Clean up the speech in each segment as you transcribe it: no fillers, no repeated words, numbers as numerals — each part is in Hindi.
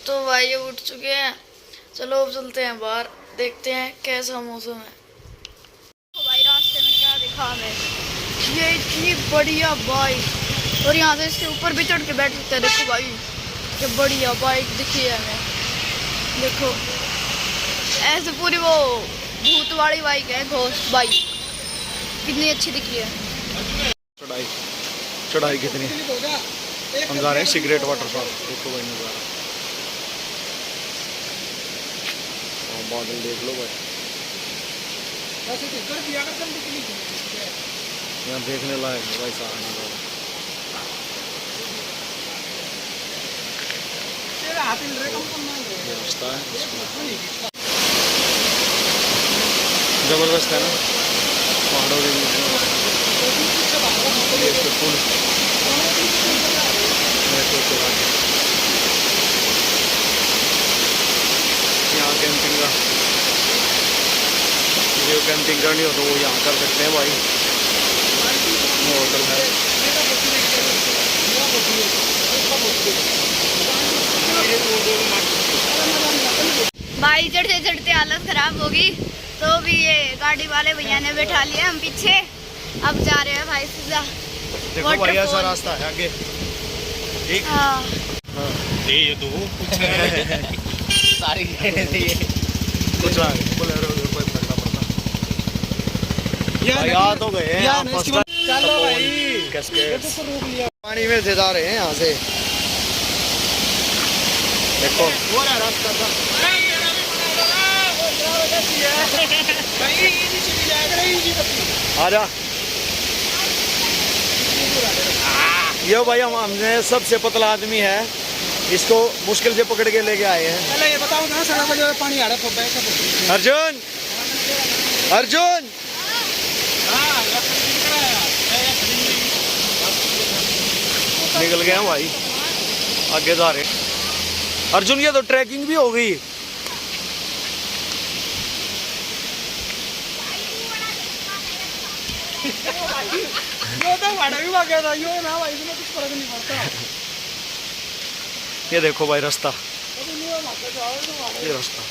तो भाई ये उठ चुके हैं। चलो अब चलते हैं बाहर, देखते हैं कैसा मौसम है। तो भाई रास्ते में क्या दिखा हमें, ये इतनी बढ़िया बाइक, और यहाँ से इसके ऊपर भी चढ़ के बैठ सकते हैं। देखो भाई ये बढ़िया बाइक दिखी है हमें, देखो ऐसे पूरी वो भूत वाली बाइक है, घोस्ट बाइक, कितनी अच्छी दिखी है। चढ़ाई कितनी, हम जा रहे हैं सिगरेट वाटरफॉल। देखो भाई नज़ारा, बादल देख लो भाई, यहाँ देखने लायक है भाई सारा नज़ारा। रास्ता है जबरदस्त है ना, पहाड़ों के बीच में पुल, यहाँ कैंपिंग का, जो कैंपिंग करनी हो तो वो यहाँ कर सकते हैं भाई, होटल है। भाई चढ़ते चढ़ते हालत खराब होगी, तो भी ये गाड़ी वाले भैया ने बैठा लिया, हम पीछे अब जा रहे हैं भाई सीधा। देखो भाई ऐसा रास्ता है आगे, ठीक। हाँ ये तो सारी कुछ बोलेरो कोई पकड़ा पड़ता यार तो गए हैं चलो भाई, कैसे पानी में से जा रहे हैं यहाँ से। देखो वो रहा रास्ता था, आजा यो भाई, हमने सबसे पतला आदमी है, इसको मुश्किल से पकड़ के लेके आए हैं। पहले ये बताओ ना सर, जो पानी आ रहा है। अर्जुन अर्जुन निकल गए हैं भाई, आगे जा रहे हैं। अर्जुन ये तो ट्रैकिंग भी हो गई। ये देखो भाई रास्ता, ये रास्ता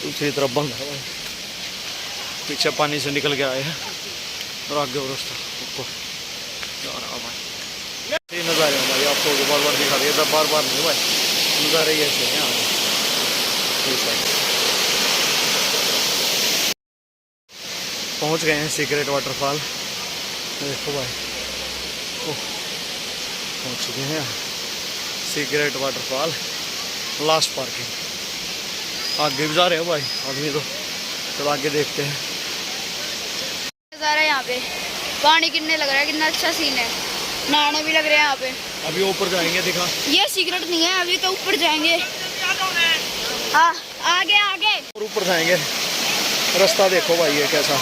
दूसरी तरफ बंद है भाई, पीछे पानी से निकल के आए हैं और आगे वो रास्ता ऊपर जा रहा भाई। ये नज़ारे हैं भाई, आपको बार बार दिखा रही है, बार बार नहीं भाई, नज़ारे ऐसे हैं आगे। पहुंच गए हैं सीक्रेट वाटरफॉल, देखो भाई पहुंच चुके हैं सीक्रेट वाटरफॉल, लास्ट पार्किंग। आगे भी जा रहे हो भाई आदमी तो, चलो आगे देखते हैं। नज़ारा यहाँ पे, पानी कितने लग रहा है, कितना अच्छा सीन है, नहाने भी लग रहे हैं यहाँ पे। अभी ऊपर जाएंगे, दिखा ये सीक्रेट नहीं है, अभी तो ऊपर जाएंगे। हाँ आगे आगे और ऊपर जाएंगे। रास्ता देखो भाई ये कैसा,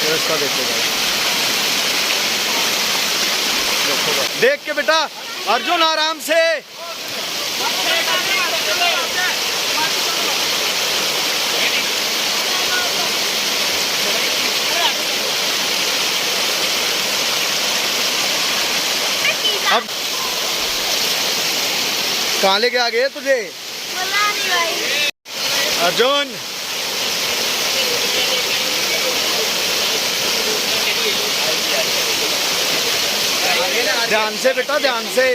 रास्ता देखो भाई, देखो भाई, देख के बेटा अर्जुन आराम से। अब कहाँ लेके आ गए तुझे अर्जुन? ध्यान से बेटा, ध्यान से।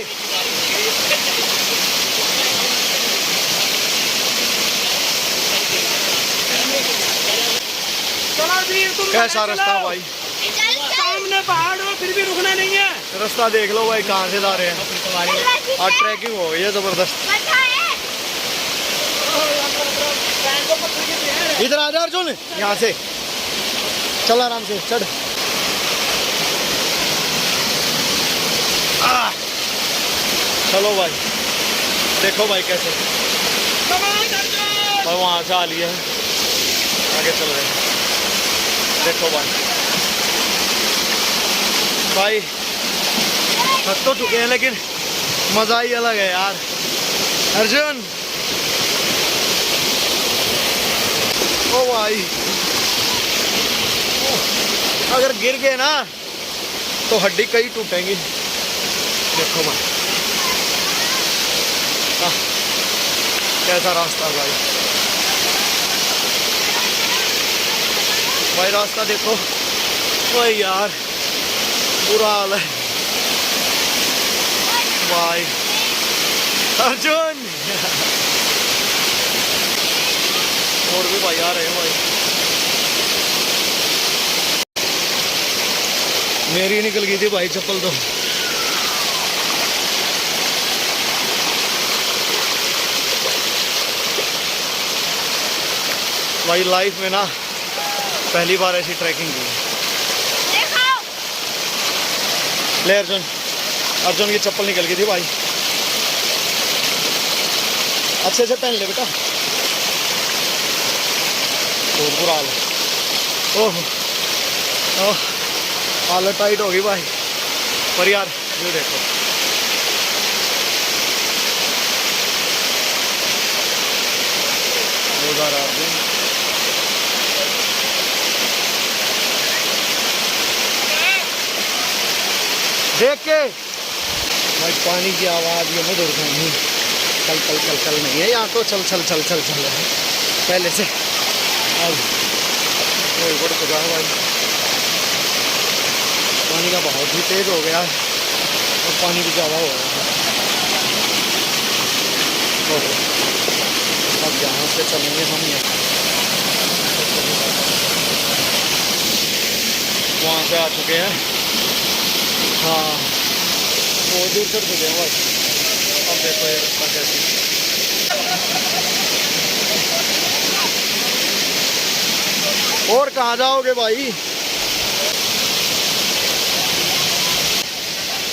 कैसा रास्ता भाई, सामने पहाड़ हो फिर भी रुकना नहीं है। रास्ता देख लो भाई कहाँ से जा रहे हैं, और ट्रैकिंग हो गई है जबरदस्त। इधर आ जा अर्जुन, यहाँ से चल आराम से चढ़। चलो भाई, देखो भाई कैसे, और वहाँ से आ लिए हैं, आगे चल रहे हैं। देखो भाई थक तो चुके हैं लेकिन मज़ा ही अलग है यार। अर्जुन ओ भाई, अगर गिर गए ना तो हड्डी कई टूटेंगी। देखो भाई कैसा रास्ता भाई। भाई रास्ता देखो भाई यार, बुरा हाल है भाई। अर्जुन और भी भाई आ रहे हैं भाई। मेरी निकल गई थी भाई चप्पल तो। भाई लाइफ में ना पहली बार ऐसी ट्रैकिंग की। ले अर्जुन, अर्जुन की चप्पल निकल गई थी भाई। अच्छे से पहन ले बेटा, बहुत बुरा हाल है। ओह हालत टाइट होगी भाई। पर यार ये देखो देख के भाई पानी की आवाज़ ये मत उड़ता नहीं। चल चल चल चल नहीं है यहाँ तो, चल चल चल चल चल है पहले से। अब बढ़ चुका है भाई, पानी का बहुत ही तेज़ हो गया है और पानी भी ज़्यादा हो गया है। अब यहाँ से चलेंगे हम, वहाँ से आ चुके हैं। हाँ बहुत दूर चढ़ चुके हैं भाई। अब देखो ये रास्ता कैसी। और कहाँ जाओगे भाई?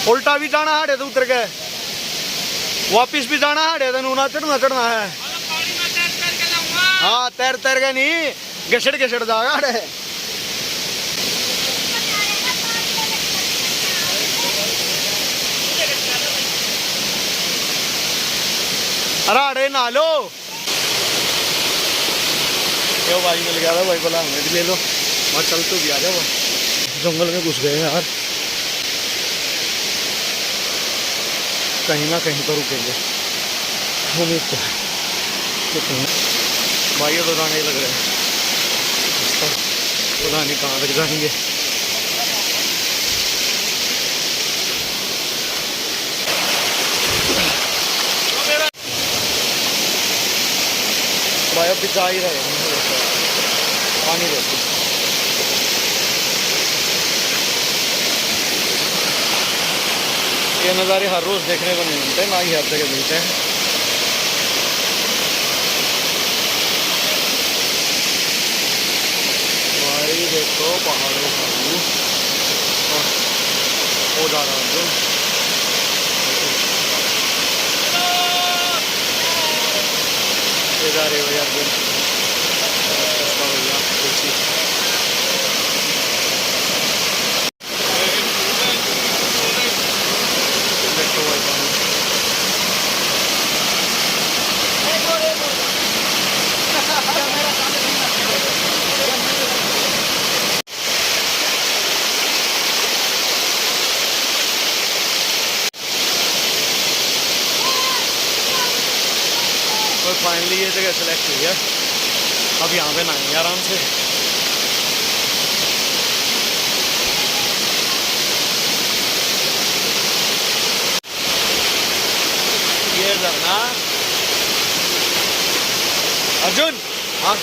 उल्टा भी जाना है तो उतर के वापिस भी जाना है तो ना चढ़ना चढ़ना है। हाँ तैर तैर के नहीं, घसड़ घसड़ जाएगा अरे। अरे ना लो यो भाई मिल गया था भाई, बोला हमें भी ले लो। वहाँ चल तो भी आ जाओ। जंगल में घुस गए यार, कहीं ना कहीं तो रुकेंगे उम्मीद तो है। भाई ये तो जाने लग रहे हैं, पता नहीं कहाँ तक जाएंगे। भाई अब भी जा ही रहे हैं, पानी देखो। ये नज़ारे हर रोज़ देखने को नहीं मिलते, ना ही हर जगह मिलते हैं। भाई देखो पहाड़ों का व्यू, हो जा रहा है जा रहे हो यार भैया कुछ देखो भाई पानी। और फाइनली ये जगह सेलेक्ट हुई है, अब यहाँ पे नहाएंगे आराम से। ये झरना अर्जुन, हाँ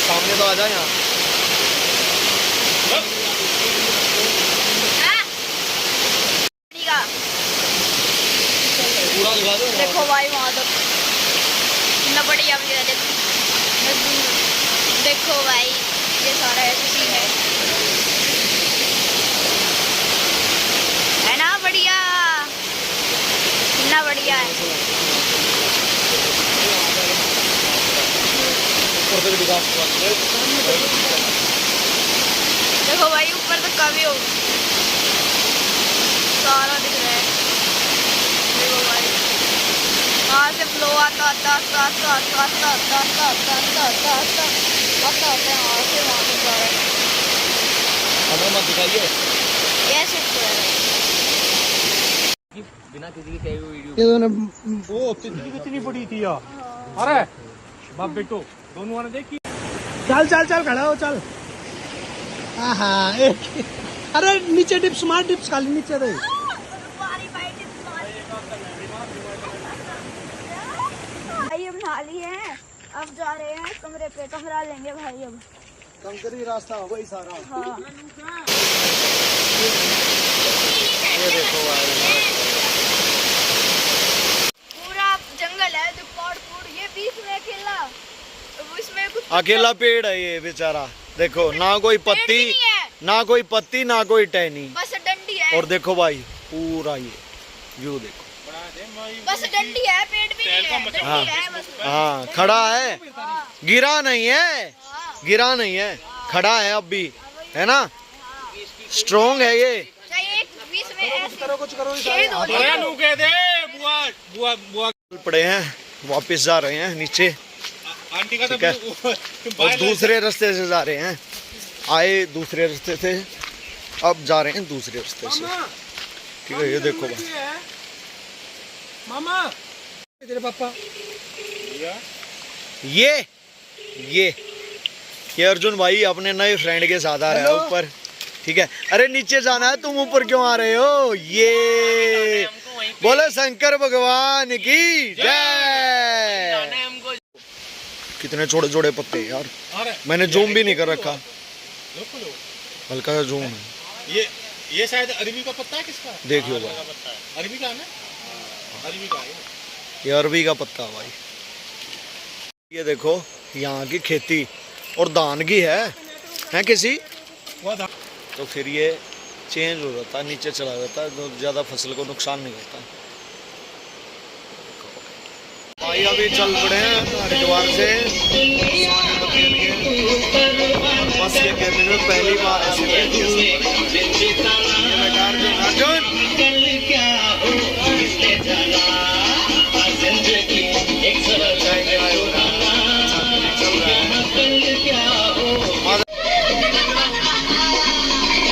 सामने तो आ जा यहाँ। पूरा दिखा दो। देखो भाई वहाँ तक कितना बढ़िया व्यू है। देखो भाई ये सारा ऐसे सीन है ना, बढ़िया कितना बढ़िया है। देखो भाई ऊपर तक का व्यू सारा दिख रहा है। देखो भाई वहाँ से फ्लो आता आता आता आता आता आता आता आता आता आता आता आता आता आता है वहाँ से वहाँ तक जा रहा है। हमें मत दिखाइए। ये शिफ्ट हो रहा है। बिना किसी के कहे हुए वीडियो ये दोनों वो कितनी बड़ी थी यार। अरे बाप बेटो दोनों ने देखी। चल चल चल खड़ा हो चल। हाँ एक अरे नीचे डिप्स मार डिप्स खाली नीचे दे। भाई अब नहा लिए हैं, अब जा रहे हैं कमरे पे, कमरा लेंगे भाई अब। कंकरी रास्ता हो वही सारा। हाँ। ये देखो भाई पूरा जंगल है जो पहाड़ ये बीच में अकेला, अब इसमें कुछ अकेला पेड़ है ये बेचारा। देखो ना कोई पत्ती पेड़ भी नहीं है, ना कोई पत्ती ना कोई टहनी। बस डंडी है। और देखो भाई पूरा ये व्यू देखो। बस डंडी है, पेड़ भी नहीं है, डंडी है बस। हाँ खड़ा है, गिरा नहीं है, गिरा नहीं है, खड़ा है अब भी, है ना, स्ट्रॉन्ग है ये। चाहिए बीच में ऐसे कुछ करो छेद हो जाए। पड़े हैं, वापस जा रहे हैं नीचे, आंटी का ठीक है, और दूसरे रास्ते से जा रहे हैं। आए दूसरे रास्ते से, अब जा रहे हैं दूसरे रास्ते से, ठीक है। ये देखो भाई मामा तेरे पापा ये अर्जुन भाई अपने नए फ्रेंड के साथ आ रहा है ऊपर, ठीक है। अरे नीचे जाना है, तुम ऊपर क्यों आ रहे हो? ये बोलो शंकर भगवान की जय। कितने छोटे छोटे पत्ते यार, मैंने जूम भी नहीं कर रखा, हल्का सा जूम है। ये शायद अरबी का पत्ता है। किसका? देखियो भाई, अरबी का है ना, अरबी का है ये अरबी का पत्ता भाई। ये देखो यहाँ की खेती और धान की है किसी, तो फिर ये चेंज हो जाता है, नीचे चला जाता है, तो ज़्यादा फसल को नुकसान नहीं होता। भाई अभी चल पड़े हैं हरिद्वार से सोनीपत के लिए। बस ये कहते हैं पहली बार ऐसी बैठी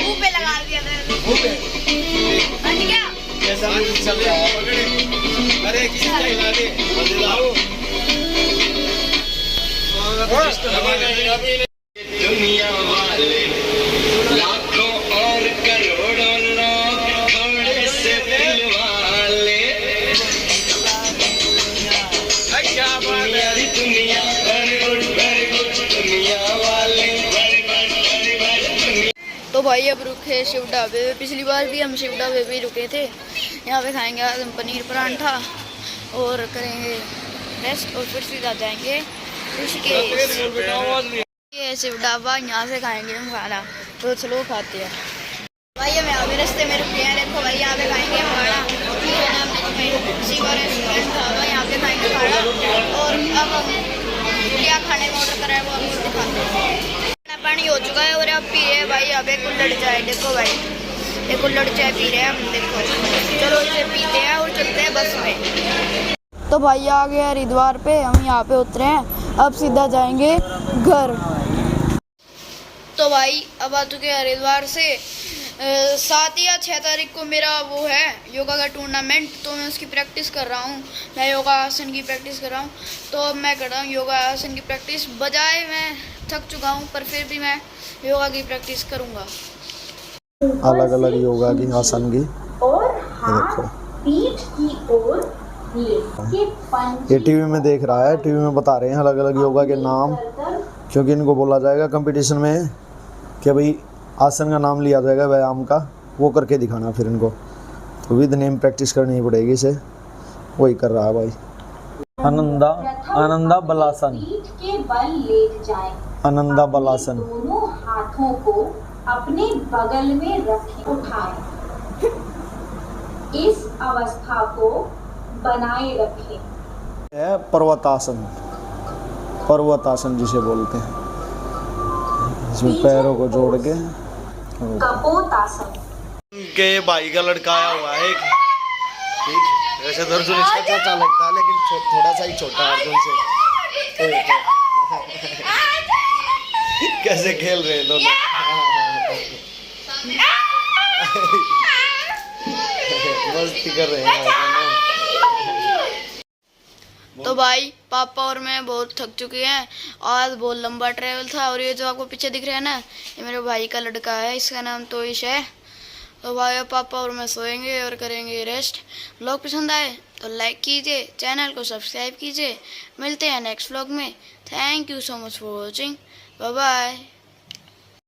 मुंह पे लगा दिया था। कैसा चल रहा है? अरे दुनिया वाले लाखों और करोड़ों लोग थोड़े से दिल वाले, दुनिया दुनिया वाले। तो भाई अब रुके शिव ढाबे पे, पिछली बार भी हम शिव ढाबे पे रुके थे। यहाँ पे खाएंगे आज हम पनीर परांठा और करेंगे रेस्ट, और फिर सीधा जाएंगे ऋषिकेश। ये शिव ढाबा, यहाँ से खाएंगे हम खाना, तो चलो खाते हैं। भाई हम यहाँ पे रास्ते में रुके हैं, देखो भाई यहाँ पे खाएंगे हम खाना। शिव रेस्टोरेंट ढाबा, यहाँ पे खाएंगे खाना। और अब हम क्या खाने का ऑर्डर करा है वो आपको दिखाते हैं। खाना पानी हो चुका है और अब पी रहे हैं भाई यहाँ पे कुल्हड़ चाय। देखो भाई ये कुल्हड़ चाय पी रहे हैं हम, देखो। चलो इसे पीते हैं और चलते हैं बस में। तो भाई आ गए हरिद्वार पे, हम यहाँ पे उतरे हैं, अब सीधा जाएंगे घर। तो भाई अब आ चुके हरिद्वार से। 7 या 6 तारीख को मेरा वो है योगा का टूर्नामेंट, तो मैं उसकी प्रैक्टिस कर रहा हूँ। मैं योगा आसन की प्रैक्टिस कर रहा हूँ, तो अब मैं कर रहा हूँ योगा आसन की प्रैक्टिस। बजाय मैं थक चुका हूँ, पर फिर भी मैं योगा की प्रैक्टिस करूँगा। अलग अलग योगा की आसन की, और हाथ पीठ की ओर लेके पंजे ये टीवी में देख रहा है, टीवी में बता रहे हैं अलग अलग योगा के नाम, क्योंकि इनको बोला जाएगा कंपटीशन में कि भाई आसन का नाम लिया जाएगा व्यायाम का, वो करके दिखाना फिर इनको, तो विद नेम प्रैक्टिस करनी पड़ेगी इसे, वही कर रहा है भाई। आनंदा बलासन, पीठ के बल लेट जाए। आनंदा बलासन। दोनों हाथों को अपने बगल में रखें, उठाएं। इस अवस्था को बनाए रखें। है पर्वतासन, पर्वतासन जिसे बोलते हैं, इसमें पैरों को जोड़ के। कपोतासन। के भाई का लड़का आया हुआ है एक, ठीक, वैसे तो अर्जुन इसका चाचा लगता है, लेकिन थोड़ा सा ही छोटा है अर्जुन से। कैसे खेल रहे हैं दोनों। मस्त मस्ती कर रहे हैं तो भाई पापा और मैं बहुत थक चुके हैं। आज बहुत लंबा ट्रैवल था। और ये जो आपको पीछे दिख रहा है ना, ये मेरे भाई का लड़का है, इसका नाम तोइश है। तो भाई अब पापा और मैं सोएंगे और करेंगे रेस्ट। व्लॉग पसंद आए तो लाइक कीजिए, चैनल को सब्सक्राइब कीजिए। मिलते हैं नेक्स्ट व्लॉग में। Thank you so much for watching. Bye bye.